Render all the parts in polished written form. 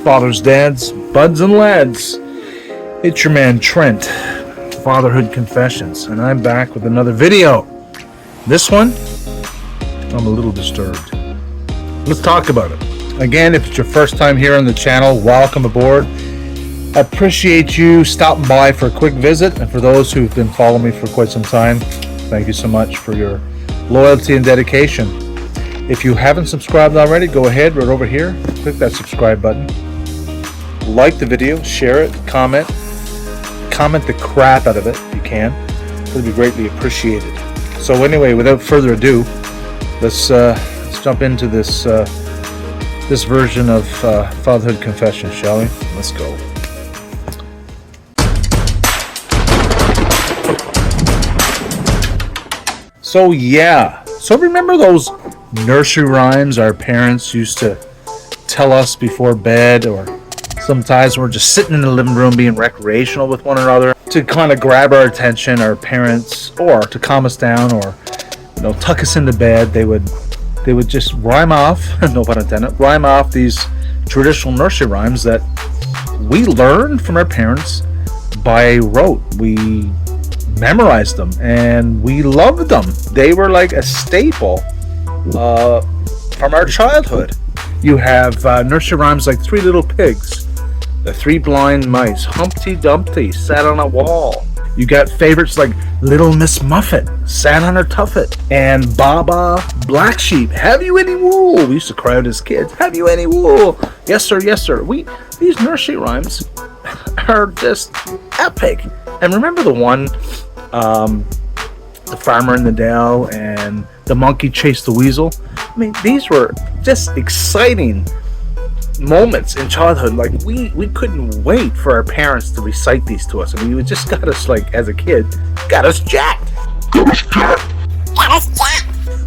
fathers, dads, buds, and lads. It's your man Trent, Fatherhood Confessions, and I'm back with another video. This one, I'm a little disturbed. Let's talk about it. Again, if it's your first time here on the channel, welcome aboard. I appreciate you stopping by for a quick visit, and for those who've been following me for quite some time, thank you so much for your loyalty and dedication. If you haven't subscribed already, go ahead right over here, click that subscribe button, like the video, share it, comment the crap out of it if you can. It'll be greatly appreciated. So anyway, without further ado, let's jump into this version of Fatherhood Confession, shall we? Let's go. So remember those nursery rhymes our parents used to tell us before bed, or sometimes we're just sitting in the living room being recreational with one another to kind of grab our attention, our parents, or to calm us down, or tuck us into bed. They would just rhyme off, no pun intended, rhyme off these traditional nursery rhymes that we learned from our parents by rote. We memorized them and we loved them. They were like a staple from our childhood. You have nursery rhymes like Three Little Pigs, The Three Blind Mice, Humpty Dumpty sat on a wall. You got favorites like Little Miss Muffet sat on her tuffet, and Baba Black Sheep, have you any wool? We used to cry out as kids, have you any wool? Yes sir, yes sir. These nursery rhymes are just epic. And remember the one, the farmer in the dell and the monkey chased the weasel? I mean, these were just exciting moments in childhood. Like we couldn't wait for our parents to recite these to us. I mean, it just got us, like, as a kid, got us jacked.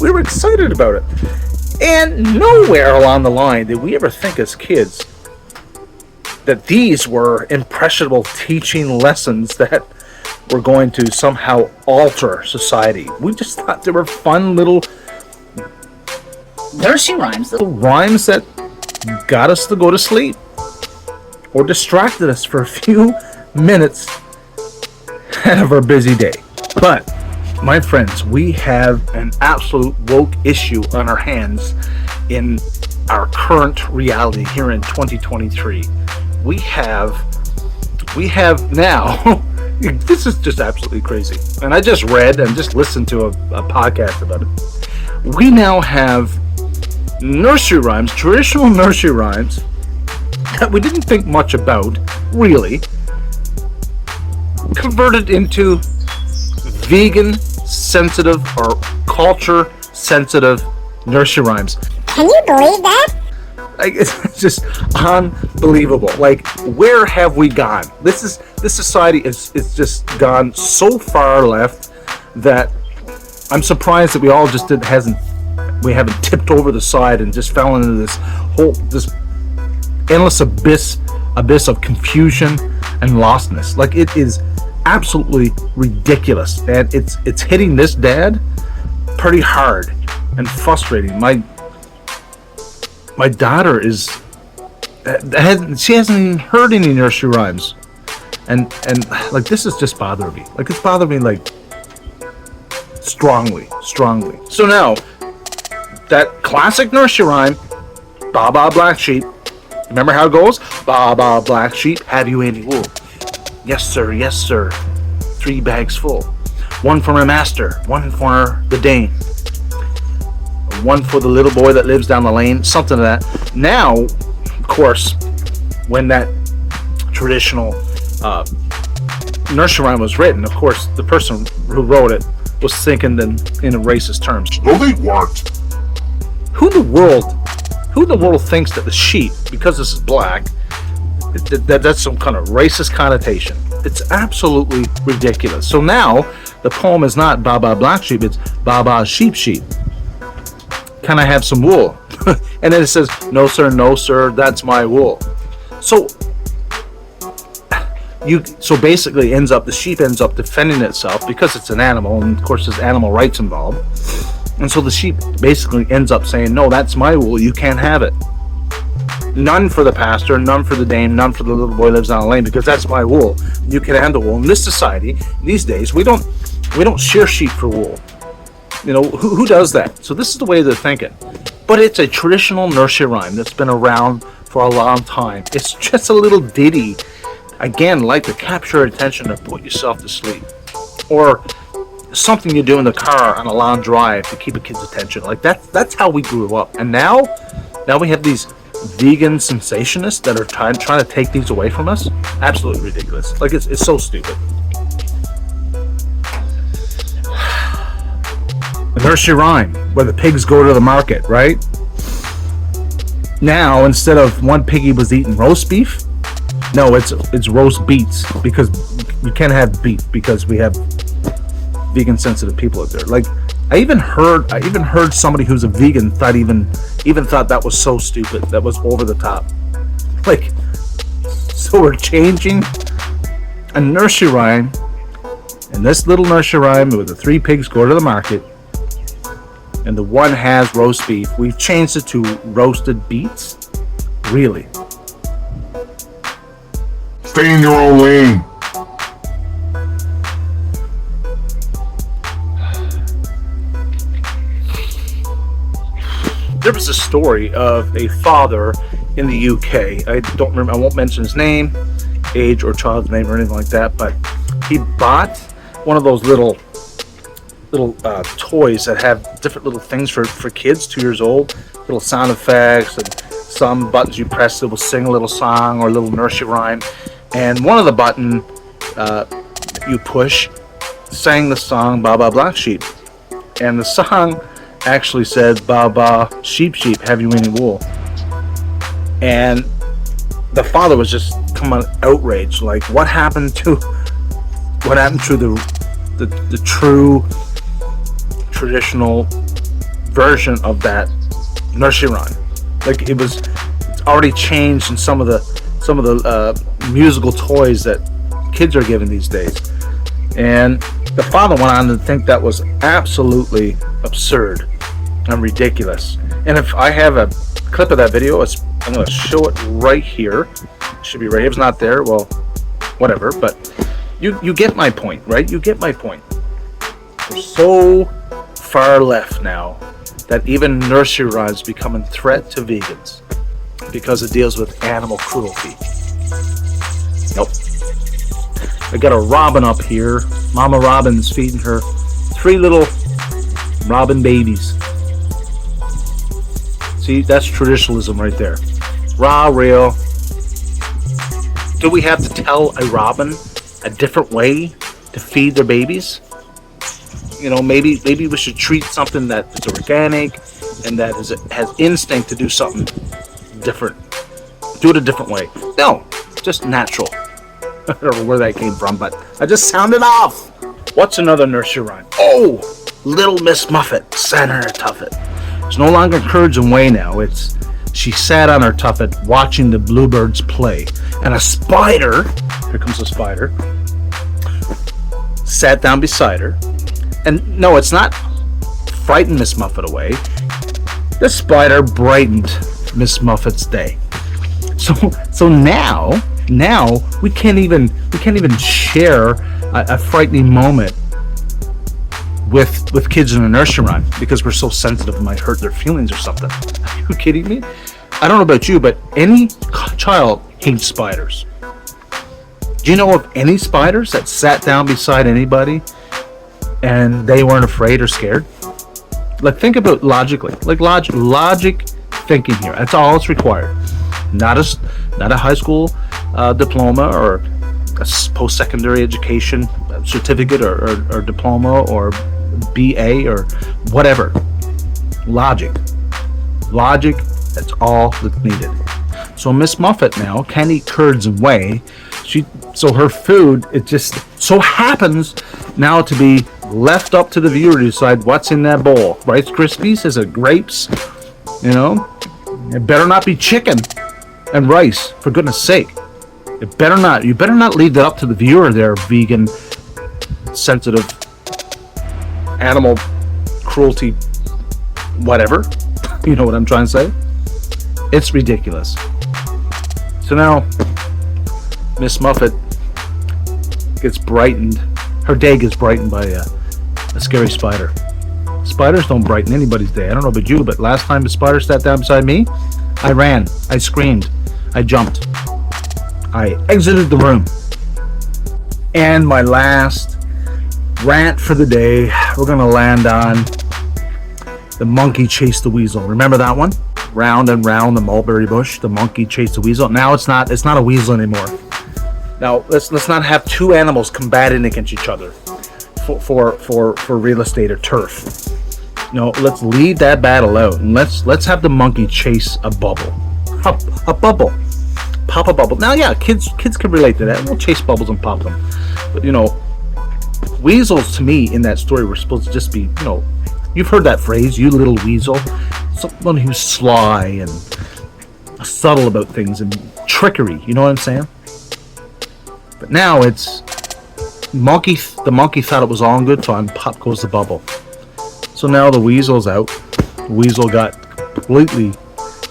We were excited about it. And nowhere along the line did we ever think as kids that these were impressionable teaching lessons that were going to somehow alter society. We just thought they were fun little nursery rhymes, little rhymes that got us to go to sleep or distracted us for a few minutes out of our busy day. But my friends, we have an absolute woke issue on our hands in our current reality here in 2023. We have now this is just absolutely crazy, and I just read and just listened to a podcast about it. We now have nursery rhymes, traditional nursery rhymes that we didn't think much about, really, converted into vegan sensitive or culture sensitive nursery rhymes. Can you believe that? Like, it's just unbelievable. Like, where have we gone? This society is just gone so far left that I'm surprised that we all just we haven't tipped over the side and just fell into this endless abyss of confusion and lostness. Like, it is absolutely ridiculous, and it's hitting this dad pretty hard and frustrating. My daughter she hasn't even heard any nursery rhymes, and like, this is just bothering me. Like, it's bothering me, like, strongly. So now, that classic nursery rhyme, Baba Black Sheep, remember how it goes? Baba Black Sheep, have you any wool? Yes sir, yes sir, 3 bags full. One for my master, one for the Dane, one for the little boy that lives down the lane, something of that. Now, of course, when that traditional nursery rhyme was written, of course, the person who wrote it was thinking in racist terms. No, they weren't. Who in the world thinks that the sheep, because this is black, that's some kind of racist connotation? It's absolutely ridiculous. So now the poem is not Baba Black Sheep, it's Baba Sheep. Can I have some wool? And then it says, no sir, that's my wool. So basically the sheep ends up defending itself because it's an animal, and of course there's animal rights involved. And so the sheep basically ends up saying, no, that's my wool, you can't have it. None for the pastor, none for the dame, none for the little boy lives on a lane, because that's my wool. You can handle wool. In this society, these days, we don't shear sheep for wool. You know, who does that? So this is the way they're thinking. But it's a traditional nursery rhyme that's been around for a long time. It's just a little ditty, again, like to capture attention to put yourself to sleep. Or something you do in the car on a long drive to keep a kid's attention. Like that's how we grew up. And now we have these vegan sensationists that are trying to take these away from us. Absolutely ridiculous. Like it's so stupid. A nursery rhyme where the pigs go to the market, right? Now, instead of one piggy was eating roast beef, no, it's roast beets, because you can't have beef because we have vegan sensitive people out there. Like I even heard somebody who's a vegan thought that was so stupid, that was over the top. Like, so we're changing a nursery rhyme, and this little nursery rhyme where the three pigs go to the market and the one has roast beef, we've changed it to roasted beets? Really? Stay in your own lane. There was a story of a father in the UK. I don't remember. I won't mention his name, age, or child's name or anything like that. But he bought one of those little toys that have different little things for kids, 2 years old, little sound effects and some buttons you press that will sing a little song or a little nursery rhyme. And one of the button you push sang the song "Ba Ba Black Sheep," and the song actually said "Ba Ba Sheep Sheep, have you any wool?" And the father was just outraged, like what happened to the true traditional version of that nursery rhyme. Like it's already changed in some of the musical toys that kids are given these days. And the father went on to think that was absolutely absurd and ridiculous. And if I have a clip of that video, I'm going to show it right here. It should be right here. If it's not there, well, whatever. But you get my point, right? You get my point. We're so far left now that even nursery rhymes become a threat to vegans because it deals with animal cruelty. Nope. I got a robin up here. Mama Robin's feeding her 3 little robin babies. See, that's traditionalism right there. Raw, real. Do we have to tell a robin a different way to feed their babies? You know, maybe we should treat something that is organic and that has instinct to do something different. Do it a different way. No, just natural. I don't know where that came from, but I just sounded off. What's another nursery rhyme? Oh, Little Miss Muffet sat on her tuffet. It's no longer Courage and Whey now. It's she sat on her tuffet watching the bluebirds play. And a spider, here comes a spider, sat down beside her. And no, it's not frightened Miss Muffet away. The spider brightened Miss Muffet's day. So now we can't even share a frightening moment with kids in a nursery rhyme because we're so sensitive it might hurt their feelings or something. Are you kidding me? I don't know about you, but any child hates spiders. Do you know of any spiders that sat down beside anybody and they weren't afraid or scared? Like, think about logically, like logic thinking here. That's all it's required. Not a high school diploma or a post-secondary education certificate or diploma or BA or whatever. Logic. That's all that's needed. So Miss Muffet now can't eat curds and whey. So her food, it just so happens now to be left up to the viewer to decide what's in that bowl. Rice Krispies? Is it grapes? You know, it better not be chicken and rice, for goodness sake. You better not leave that up to the viewer there, vegan, sensitive, animal cruelty, whatever. You know what I'm trying to say? It's ridiculous. So now, Miss Muffet gets brightened. Her day gets brightened by a scary spider. Spiders don't brighten anybody's day. I don't know about you, but last time the spider sat down beside me, I ran. I screamed. I jumped. I exited the room. And my last rant for the day, we're going to land on the monkey chased the weasel. Remember that one? Round and round the mulberry bush, the monkey chased the weasel. Now it's not a weasel anymore. Now let's not have two animals combating against each other for real estate or turf. No, let's leave that battle out and let's have the monkey chase a bubble. A bubble. Pop a bubble. Now yeah, kids can relate to that. We'll chase bubbles and pop them. But weasels to me in that story were supposed to just be, you've heard that phrase, you little weasel. Someone who's sly and subtle about things and trickery, you know what I'm saying? But now it's the monkey thought it was all in good fun, pop goes the bubble. So now the weasel's out. The weasel got completely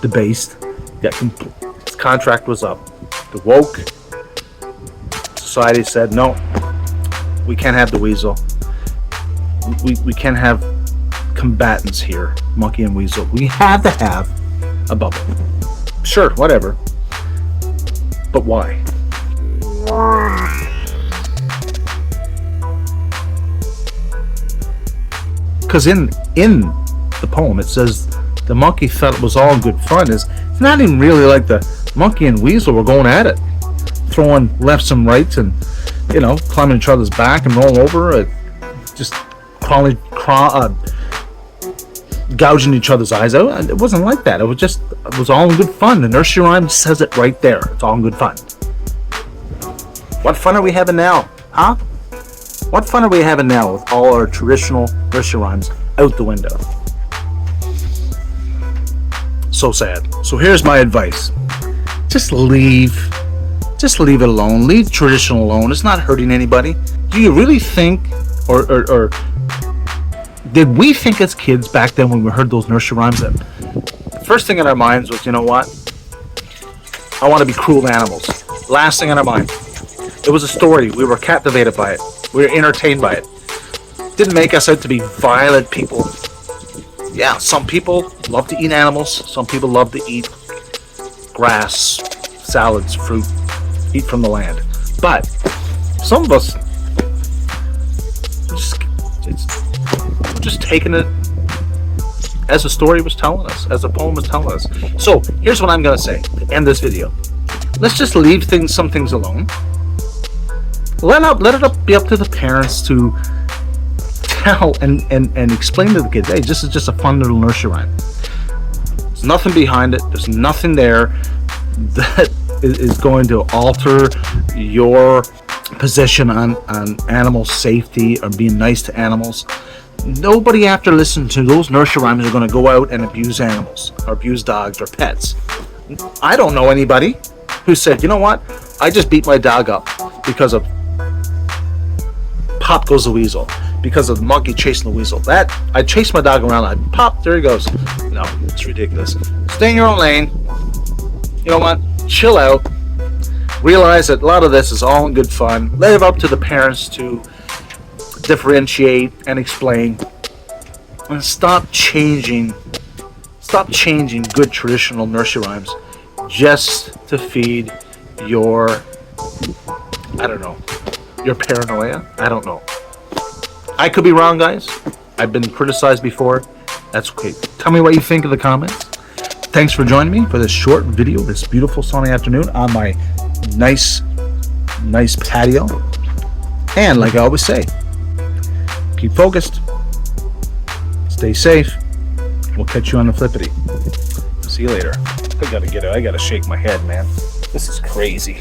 debased. His contract was up. The woke society said, no, we can't have the weasel. We can't have combatants here, monkey and weasel. We have to have a bubble. Sure, whatever. But why? Because in the poem it says the monkey thought it was all good fun. It's not even really like the monkey and weasel were going at it, throwing lefts and rights and climbing each other's back and rolling over, just gouging each other's eyes out. It wasn't like that. It was all in good fun. The Nursery Rhymes says it right there. It's all in good fun. What fun are we having now? Huh? What fun are we having now with all our traditional Nursery Rhymes out the window? So sad. So here's my advice. Just leave it alone. Leave tradition alone. It's not hurting anybody. Do you really think, or did we think as kids back then when we heard those nursery rhymes that the first thing in our minds was, you know what? I want to be cruel to animals. Last thing in our mind. It was a story. We were captivated by it. We were entertained by it. Didn't make us out to be violent people. Yeah, some people love to eat animals. Some people love to eat grass, salads, fruit, eat from the land. But some of us we're just taking it as the story was telling us, as the poem was telling us. So here's what I'm going to say to end this video. Let's just leave some things alone. Let it be up to the parents to tell and explain to the kids, hey, this is just a fun little nursery rhyme. There's nothing behind it. There's nothing there that is going to alter your position on animal safety or being nice to animals. Nobody after listening to those nursery rhymes are going to go out and abuse animals or abuse dogs or pets. I don't know anybody who said, you know what, I just beat my dog up because of pop goes the weasel, because of the monkey chasing the weasel. That I chased my dog around, I pop, there he goes. No, it's ridiculous. Stay in your own lane. You know what, chill out. Realize that a lot of this is all in good fun. Let it up to the parents to differentiate and explain, and stop changing good traditional nursery rhymes just to feed your your paranoia. I don't know. I could be wrong, guys. I've been criticized before. That's okay. Tell me what you think in the comments. Thanks for joining me for this short video this beautiful sunny afternoon on my nice patio. And like I always say, keep focused, stay safe. We'll catch you on the flippity. See you later. I gotta shake my head, man. This is crazy.